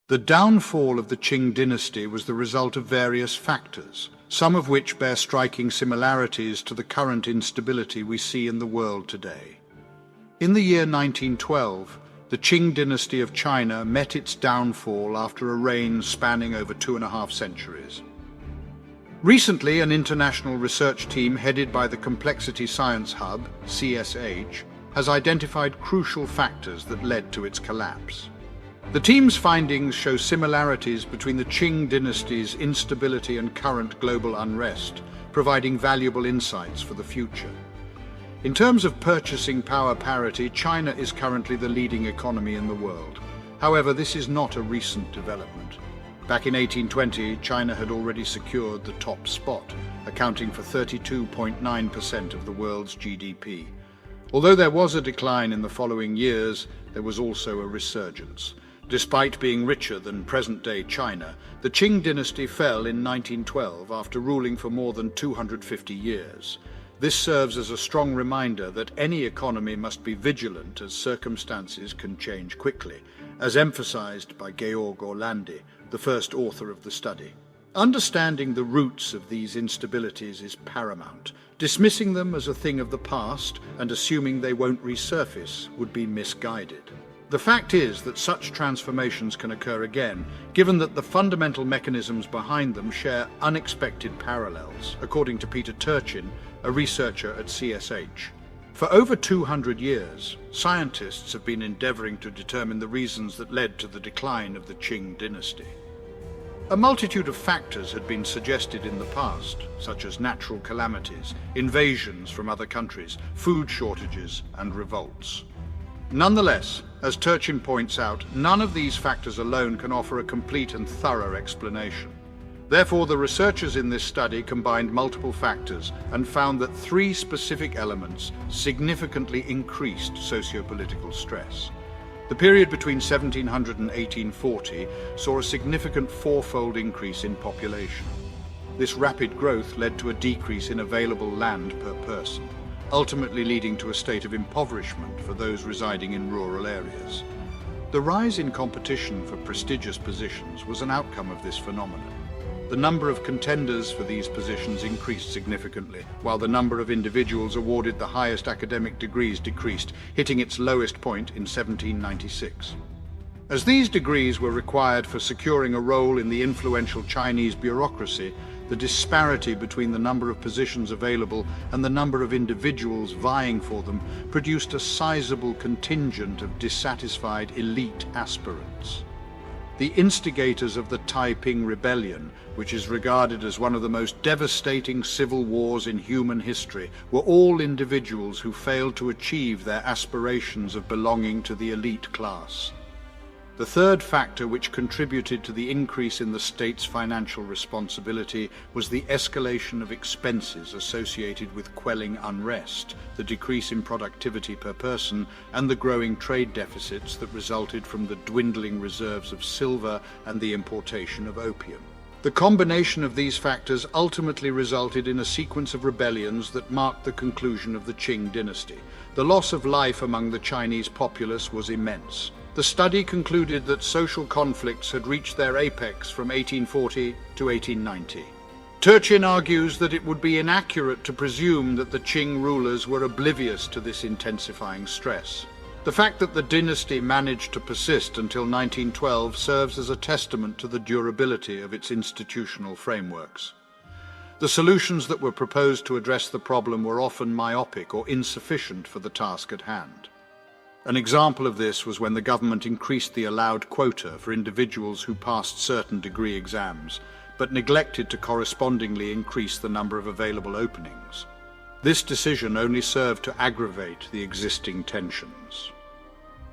The downfall of the Qing dynasty was the result of various factors, some of which bear striking similarities to the current instability we see in the world today. In the year 1912, the Qing dynasty of China met its downfall after a reign spanning over 2.5 centuries. Recently, an international research team headed by the Complexity Science Hub, CSH, has identified crucial factors that led to its collapse. The team's findings show similarities between the Qing dynasty's instability and current global unrest, providing valuable insights for the future. In terms of purchasing power parity, China is currently the leading economy in the world. However, this is not a recent development. Back in 1820, China had already secured the top spot, accounting for 32.9% of the world's GDP. Although there was a decline in the following years, there was also a resurgence. Despite being richer than present-day China, the Qing dynasty fell in 1912 after ruling for more than 250 years. This serves as a strong reminder that any economy must be vigilant as circumstances can change quickly, as emphasized by Georg Orlandi, the first author of the study. Understanding the roots of these instabilities is paramount. Dismissing them as a thing of the past and assuming they won't resurface would be misguided. The fact is that such transformations can occur again, given that the fundamental mechanisms behind them share unexpected parallels, according to Peter Turchin, a researcher at CSH. For over 200 years, scientists have been endeavoring to determine the reasons that led to the decline of the Qing dynasty. A multitude of factors had been suggested in the past, such as natural calamities, invasions from other countries, food shortages, and revolts. Nonetheless, as Turchin points out, none of these factors alone can offer a complete and thorough explanation. Therefore, the researchers in this study combined multiple factors and found that 3 specific elements significantly increased socio-political stress. The period between 1700 and 1840 saw a significant 4-fold increase in population. This rapid growth led to a decrease in available land per person, ultimately leading to a state of impoverishment for those residing in rural areas. The rise in competition for prestigious positions was an outcome of this phenomenon. The number of contenders for these positions increased significantly, while the number of individuals awarded the highest academic degrees decreased, hitting its lowest point in 1796. As these degrees were required for securing a role in the influential Chinese bureaucracy, the disparity between the number of positions available and the number of individuals vying for them produced a sizable contingent of dissatisfied elite aspirants. The instigators of the Taiping Rebellion, which is regarded as one of the most devastating civil wars in human history, were all individuals who failed to achieve their aspirations of belonging to the elite class. The third factor which contributed to the increase in the state's financial responsibility was the escalation of expenses associated with quelling unrest, the decrease in productivity per person, and the growing trade deficits that resulted from the dwindling reserves of silver and the importation of opium. The combination of these factors ultimately resulted in a sequence of rebellions that marked the conclusion of the Qing dynasty. The loss of life among the Chinese populace was immense. The study concluded that social conflicts had reached their apex from 1840 to 1890. Turchin argues that it would be inaccurate to presume that the Qing rulers were oblivious to this intensifying stress. The fact that the dynasty managed to persist until 1912 serves as a testament to the durability of its institutional frameworks. The solutions that were proposed to address the problem were often myopic or insufficient for the task at hand. An example of this was when the government increased the allowed quota for individuals who passed certain degree exams, but neglected to correspondingly increase the number of available openings. This decision only served to aggravate the existing tensions.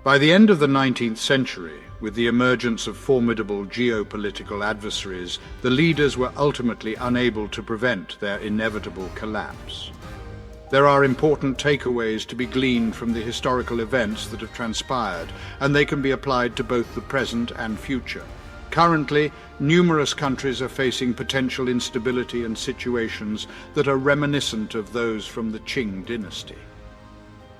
By the end of the 19th century, with the emergence of formidable geopolitical adversaries, the leaders were ultimately unable to prevent their inevitable collapse. There are important takeaways to be gleaned from the historical events that have transpired, and they can be applied to both the present and future. Currently, numerous countries are facing potential instability and situations that are reminiscent of those from the Qing dynasty.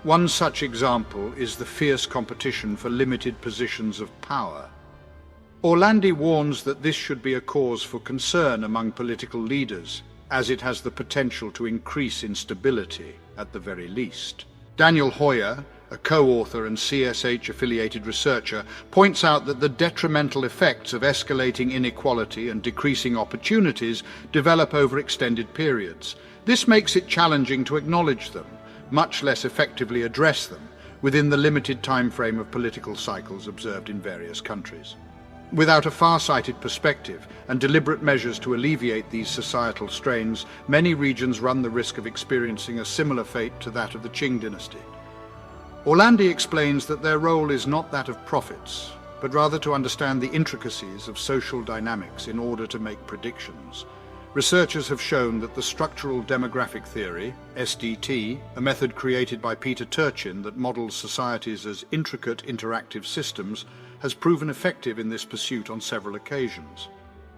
One such example is the fierce competition for limited positions of power. Orlandi warns that this should be a cause for concern among political leaders, as it has the potential to increase instability, at the very least. Daniel Hoyer, a co-author and CSH-affiliated researcher, points out that the detrimental effects of escalating inequality and decreasing opportunities develop over extended periods. This makes it challenging to acknowledge them, much less effectively address them, within the limited time frame of political cycles observed in various countries. Without a far-sighted perspective and deliberate measures to alleviate these societal strains, many regions run the risk of experiencing a similar fate to that of the Qing Dynasty. Orlandi explains that their role is not that of prophets, but rather to understand the intricacies of social dynamics in order to make predictions. Researchers have shown that the structural demographic theory, SDT, a method created by Peter Turchin that models societies as intricate interactive systems, has proven effective in this pursuit on several occasions.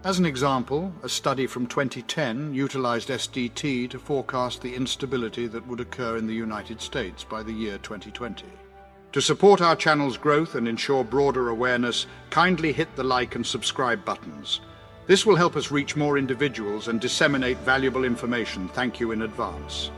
As an example, a study from 2010 utilized SDT to forecast the instability that would occur in the United States by the year 2020. To support our channel's growth and ensure broader awareness, kindly hit the like and subscribe buttons. This will help us reach more individuals and disseminate valuable information. Thank you in advance.